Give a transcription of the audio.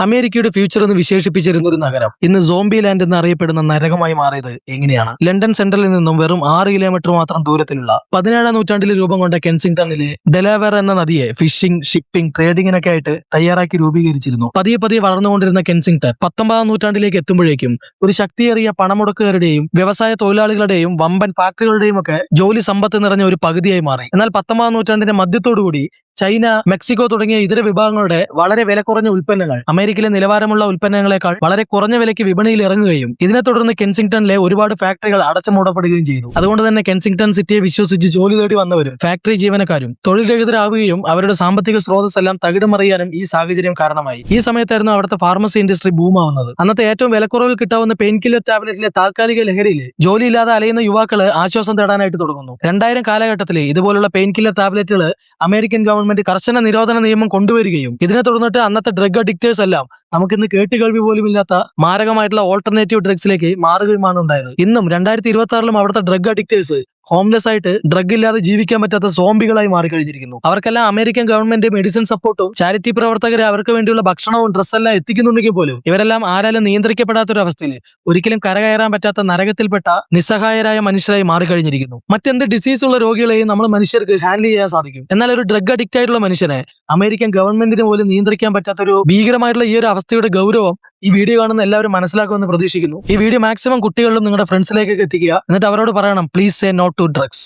അമേരിക്കയുടെ ഫ്യൂച്ചർ എന്ന് വിശേഷിപ്പിച്ചിരുന്ന ഒരു നഗരം ഇന്ന് സോംബി ലാൻഡ് എന്നറിയപ്പെടുന്ന നരകമായി മാറിയത് എങ്ങനെയാണ്? ലണ്ടൻ സെൻട്രലിൽ നിന്നും വെറും 6 കിലോമീറ്റർ മാത്രം ദൂരത്തിലുള്ള 17ാം നൂറ്റാണ്ടിൽ രൂപം കൊണ്ട കെൻസിംഗ്ടണിലെ ഡെലാവെയർ എന്ന നദിയെ ഫിഷിംഗ്, ഷിപ്പിംഗ്, ട്രേഡിങ്ങിനൊക്കെ ആയിട്ട് തയ്യാറാക്കി രൂപീകരിച്ചിരുന്നു. പതിയെ പതിയെ വളർന്നുകൊണ്ടിരുന്ന കെൻസിംഗ്ടൺ 19ാം നൂറ്റാണ്ടിലേക്ക് എത്തുമ്പോഴേക്കും ഒരു ശക്തിയേറിയ പണമുടക്കുകാരുടെയും വ്യവസായ തൊഴിലാളികളുടെയും വമ്പൻ ഫാക്ടറികളുടെയും ഒക്കെ ജോലി സമ്പത്ത് നിറഞ്ഞ ഒരു പകുതിയായി മാറി. എന്നാൽ 19ാം നൂറ്റാണ്ടിന്റെ മധ്യത്തോടുകൂടി ചൈന, മെക്സിക്കോ തുടങ്ങിയ ഇതര വിഭാഗങ്ങളുടെ വളരെ വില കുറഞ്ഞ ഉൽപ്പന്നങ്ങൾ അമേരിക്കയിലെ നിലവാരമുള്ള ഉൽപ്പന്നങ്ങളെക്കാൾ വളരെ കുറഞ്ഞ വിലയ്ക്ക് വിപണിയിൽ ഇറങ്ങുകയും ഇതിനെ തുടർന്ന് കെൻസിംഗ്ടണിലെ ഒരുപാട് ഫാക്ടറികൾ അടച്ചുമൂടപ്പെടുകയും ചെയ്തു. അതുകൊണ്ട് തന്നെ കെൻസിംഗ്ടൺ സിറ്റിയെ വിശ്വസിച്ച് ജോലി തേടി വന്നവരും ഫാക്ടറി ജീവനക്കാരും തൊഴിൽ രഹിതരാകുകയും അവരുടെ സാമ്പത്തിക സ്രോതസ് എല്ലാം തകിടമറിയാനും ഈ സാഹചര്യം കാരണമായി. ഈ സമയത്തായിരുന്നു അവിടുത്തെ ഫാർമസി ഇൻഡസ്ട്രി ബൂമാവുന്നത്. അന്നത്തെ ഏറ്റവും വിലക്കുറവിൽ കിട്ടാവുന്ന പെയിൻ കില്ലർ ടാബ്ലറ്റിലെ താൽക്കാലിക ലഹരിയിൽ ജോലിയില്ലാതെ അലയുന്ന യുവാക്കള് ആശ്വാസം തേടാനായിട്ട് തുടങ്ങുന്നു. 2000 കാലഘട്ടത്തിൽ ഇതുപോലുള്ള പെയിൻ കില്ലർ ടാബ്ലറ്റുകൾ അമേരിക്കൻ ഗവൺമെന്റ് കർശന നിരോധന നിയമം കൊണ്ടുവരികയും ഇതിനെ തുടർന്നിട്ട് അന്നത്തെ ഡ്രഗ് അഡിക്റ്റേഴ്സ് എല്ലാം നമുക്കിന്ന് കേട്ടുകേൾവി പോലും ഇല്ലാത്ത മാരകമായിട്ടുള്ള ഓൾട്ടർനേറ്റീവ് ഡ്രഗ്സിലേക്ക് മാറുകയുമാണ് ഉണ്ടായത്. ഇന്നും 2026 അവിടുത്തെ ഡ്രഗ് അഡിക്റ്റേഴ്സ് ഹോംലെസ് ആയിട്ട് ഡ്രഗ് ഇല്ലാതെ ജീവിക്കാൻ പറ്റാത്ത സോംബികളായി മാറിക്കഴിഞ്ഞിരിക്കുന്നു. അവർക്കെല്ലാം അമേരിക്കൻ ഗവൺമെന്റ് മെഡിസിൻ സപ്പോർട്ടും ചാരിറ്റി പ്രവർത്തകരെ അവർക്ക് വേണ്ടിയുള്ള ഭക്ഷണവും ഡ്രസ്സെല്ലാം എത്തിക്കുന്നുണ്ടെങ്കിൽ പോലും ഇവരെല്ലാം ആരാലും നിയന്ത്രിക്കപ്പെടാത്തൊരു അവസ്ഥയിൽ ഒരിക്കലും കരകയറാൻ പറ്റാത്ത നരകത്തിൽപ്പെട്ട നിസ്സഹായരായ മനുഷ്യരായി മാറിക്കഴിഞ്ഞിരിക്കുന്നു. മറ്റെന്ത് ഡിസീസ് ഉള്ള രോഗികളെയും നമ്മൾ മനുഷ്യർക്ക് ഹാൻഡിൽ ചെയ്യാൻ സാധിക്കും. എന്നാൽ ഒരു ഡ്രഗ് അഡിക്റ്റ് ആയിട്ടുള്ള മനുഷ്യനെ അമേരിക്കൻ ഗവൺമെന്റിന് പോലും നിയന്ത്രിക്കാൻ പറ്റാത്ത ഒരു ഭീകരമായിട്ടുള്ള ഈ ഒരു അവസ്ഥയുടെ ഗൗരവം ഈ വീഡിയോ കാണുന്ന എല്ലാവരും മനസ്സിലാക്കുമെന്ന് പ്രതീക്ഷിക്കുന്നു. ഈ വീഡിയോ മാക്സിമം കുട്ടികളിലും നിങ്ങളുടെ ഫ്രണ്ട്സിലേക്കൊക്കെ എത്തിക്കുക. എന്നിട്ട് അവരോട് പറയണം, please say no to drugs.